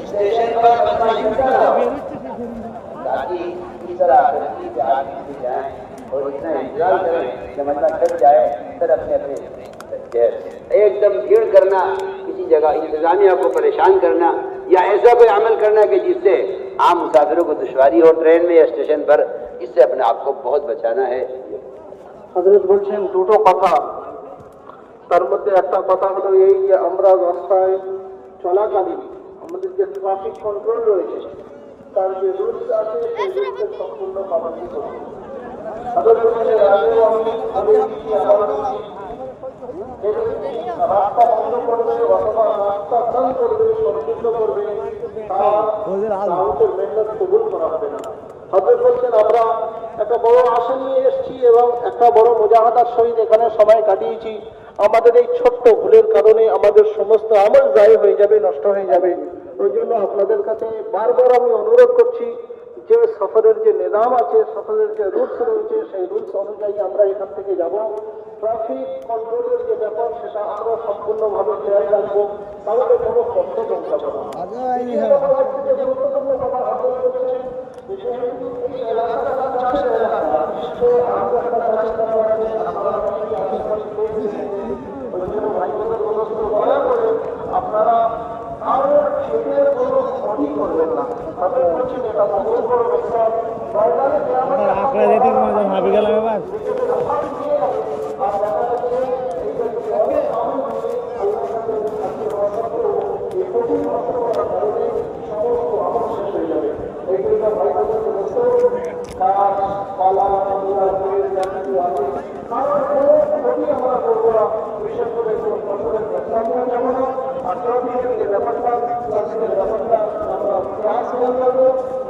Station पर ताकि इस तरह जाए और इतना इंतजार करें कि मतलब थक जाए फिर अपने अपने एकदम भीड़ करना, किसी जगह इंतजामिया को परेशान करना या ऐसा कोई अमल करना कि जिससे आम मुसाफिरों को दुश्वारी हो ट्रेन में या स्टेशन पर, इससे अपने आप को बहुत बचाना है। हजरत বলছেন দুটো কথা, তার মধ্যে একটা কথা হলো এই যে আমরা রাস্তায় চলাকালীন আমাদের যে ট্রাফিক কন্ট্রোল রয়েছে তার যে রুলস আছে সেই রুলসের সম্পূর্ণ পালন করতে হবে। হযরত বলছেন আগেও আমি রাস্তা বন্ধ করবে অথবা রাস্তা বন্ধ করবে সংকীর্ণ করবে তার মেহনত কবুল করা হবে না। হযরত বলছেন আমরা একটা বড় আশা নিয়ে এসেছি এবং একটা বড় মুজাহাদার সহিত এখানে সময় কাটিয়েছি। আমাদের এই ছোট্ট ভুলের কারণে আমাদের সমস্ত আমল জায় হয়ে যাবে, নষ্ট হয়ে যাবে। ওই জন্য আপনাদের কাছে বারবার আমি অনুরোধ করছি যে সফরের যে নিজাম আছে, সফরের যে রুলস রয়েছে সেই রুলস অনুযায়ী আমরা এখান থেকে যাব। ট্রাফিক কন্ট্রোলের যে ব্যাপার সেটা আমরা সম্পূর্ণভাবে খেয়াল রাখবো, তাহলে কোনো কষ্ট পৌঁছাবে না। গুরুত্বপূর্ণ কথা হজরত করছেন আপনারা আরো ছেলের কোনো ক্ষতি করবেন না। তাদের বলছেন এটা বহুত বড় বিষয়।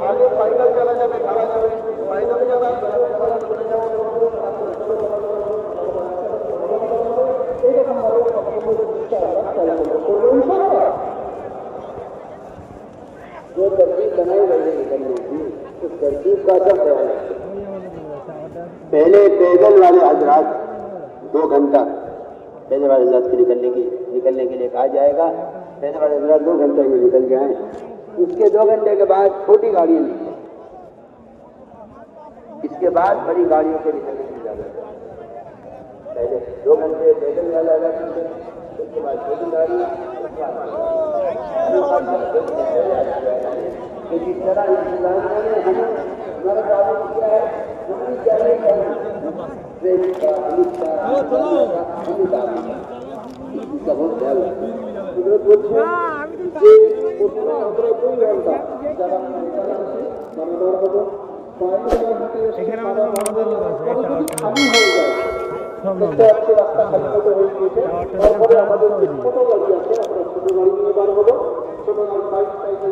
আগে পাইদল চলা যাবে, ঢালা যাবে, পাইদলে যাবে, চলে যাবে, এইরকম जो तरतीब बनाई गई है निकलने की, उस तरतीब का क्या ख्याल है? पहले पैदल वाले हजरात 2 घंटा पैदल वाले हजरात के निकलने के लिए कहा जाएगा। पैदल वाले हजरात 2 घंटे में निकल जाए। उसके 2 घंटे के बाद छोटी गाड़ियां निकलें, इसके बाद बड़ी गाड़ियों के निकलने की इजाजत है। पहले 2 घंटे पैदल वाला हजरात, उसके बाद छोटी गाड़ी, जिस तरह इंतजाम हमारा काम किया है রাস্তা খালি মতো হয়ে গিয়েছে। তারপরে আমাদের ছোট গাড়ি আছে, আমরা ছোট গাড়ি নিয়ে বার হবো, ছোট গাড়ি 22 সাইকেল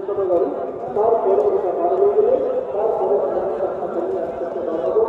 ছোট গাড়ি, তারপরে এটা বার হয়ে গেলে তারপরে রাস্তা চালিয়ে আস্তে আস্তে বার হবো।